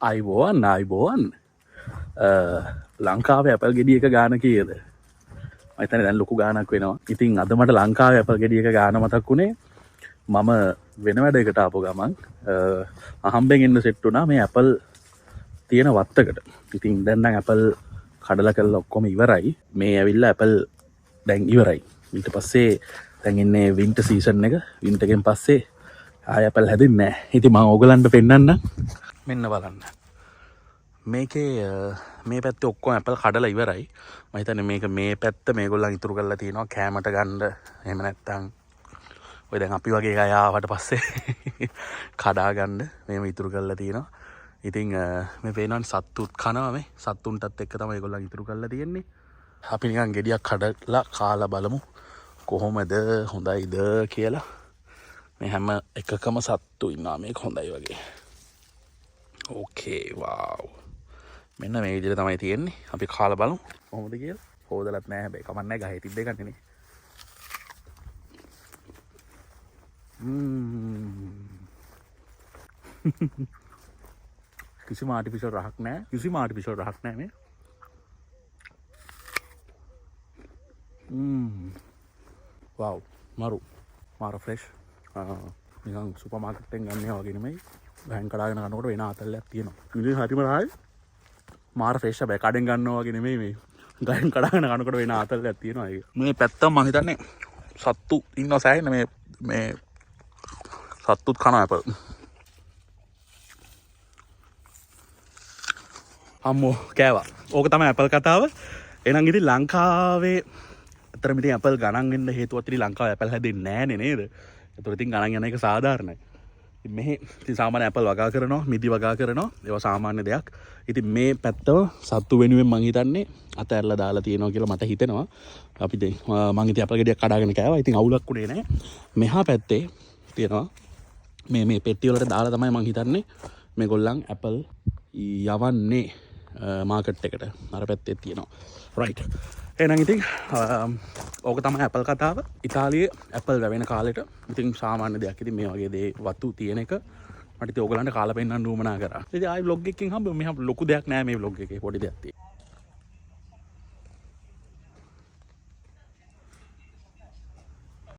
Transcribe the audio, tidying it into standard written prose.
අයිබෝවන් ලංකාවේ ඇපල් ගෙඩියක ගාන කියද මතන දැන් ලොකු ගානක් වෙනවා. ඉතින් අද මට ලංකාවේ ඇපල් ගෙඩියක ගාන මතක් වුණේ මම වෙන වැඩකට ආපු ගමන් අහම්බෙන් එන්න සෙට් වුණා මේ ඇපල් තියෙන වත්තකට. ඉතින් දැන් නම් ඇපල් කඩලා කරලා ඔක්කොම ඉවරයි. මේ ඇවිල්ලා ඇපල් දැන් ඉවරයි. ඊට පස්සේ දැන් ඉන්නේ වින්ටර් සීසන් එක. වින්ටර් එකෙන් පස්සේ ආය ඇපල් හැදෙන්නේ නැහැ. ඉතින් මම ඕගලන්ට පෙන්නන්න. මෙන්න බලන්න. මේකේ මේ පැත්තේ ඔක්කොම ඇපල් කඩලා ඉවරයි. මම හිතන්නේ මේක මේ පැත්ත මේගොල්ලන් ඉතුරු කරලා තියෙනවා කෑමට ගන්න. එහෙම නැත්නම් ඔය දැන් අපි වගේ අය ආවට පස්සේ කඩා ගන්න මේව ඉතුරු කරලා තියෙනවා. ඉතින් මේ පේනවනේ සත්තුත් කනවා මේ. සත්තුන්ටත් එක්ක තමයි ඒගොල්ලන් ඉතුරු කරලා තියෙන්නේ. අපි නිකන් ගෙඩියක් කඩලා කාලා බලමු කොහොමද හොඳයිද කියලා. මේ හැම එකකම සත්තු ඉන්නවා මේක හොඳයි වගේ. ඕකේ වාව්. මෙන්න මේ විදිහට තමයි තියෙන්නේ. අපි කාලා බලමු කොහොමද කියලා. හොදලත් නෑ හැබැයි කමක් නෑ ගහේ තිබ්බ එකක් නේ. කිසිම ආටිෆිෂල් රහක් නෑ. කිසිම ආටිෆිෂල් රහක් නෑ මේ. වාව් මාර ෆ්‍රෙෂ්. නිකන් සුපර් මාකට් එකෙන් ගන්න වගේ නෙමෙයි. ගහෙන් කඩාගෙන කනකොට වෙන ආතල්ලයක් තියෙනවා. ඉතින් හරිම රහයි. මාර ෆ්‍රෙෂ් හැබැයි කඩෙන් ගන්නවා වගේ නෙමෙයි මේ. ගහෙන් කඩාගෙන කනකොට වෙන ආතල්ලයක් තියෙනවා ඒක. මේ පැත්ත මම හිතන්නේ සත්තු ඉන්නවා සෑහෙන මේ සත්තුත් කන ඇපල්. අම්මෝ කෑවා. ඕක තමයි ඇපල් කතාව. එහෙනම් ඉතින් ලංකාවේ අතරම ඉතින් ඇපල් ගණන් වෙන්න හේතුවක් ඉතින් ලංකාවේ ඇපල් හැදෙන්නේ නැහනේ නේද? ඒතකොට ඉතින් ගණන් යන එක සාධාරණයි. ඉතින් මෙහි ඉතින් සාමාන්‍ය ඇපල් වගා කරනවා, මිදි වගා කරනවා. ඒවා සාමාන්‍ය දෙයක්. ඉතින් මේ පැත්තව සත්තු වෙනුවෙන් මං හිතන්නේ අතහැරලා දාලා තියෙනවා කියලා මට හිතෙනවා. අපි දැන් මං ඉතින් ඇපල් ගෙඩියක් කඩාගෙන කෑවා. ඉතින් අවුලක් උනේ නැහැ. මෙහා පැත්තේ තියෙනවා මේ පෙට්ටි වලට දාලා තමයි මං හිතන්නේ මේගොල්ලන් ඇපල් යවන්නේ මාකට් එකට. අර පැත්තේ තියෙනවා. රයිට්. එහෙනම් ඉතින් ඕක තමයි ඇපල් කතාව. ඉතාලියේ ඇපල් වැවෙන කාලෙට ඉතින් සාමාන්‍ය දෙයක්. ඉතින් මේ වගේ දේ වතු තියෙන එක මට ඉතින් ඕගලන්ට කාලා පෙන්නන්න උවමනා කරා. ඉතින් ආයි vlog එකකින් හම්බෙමු. මෙහා ලොකු දෙයක් නෑ මේ vlog එකේ. පොඩි දෙයක් තියෙනවා.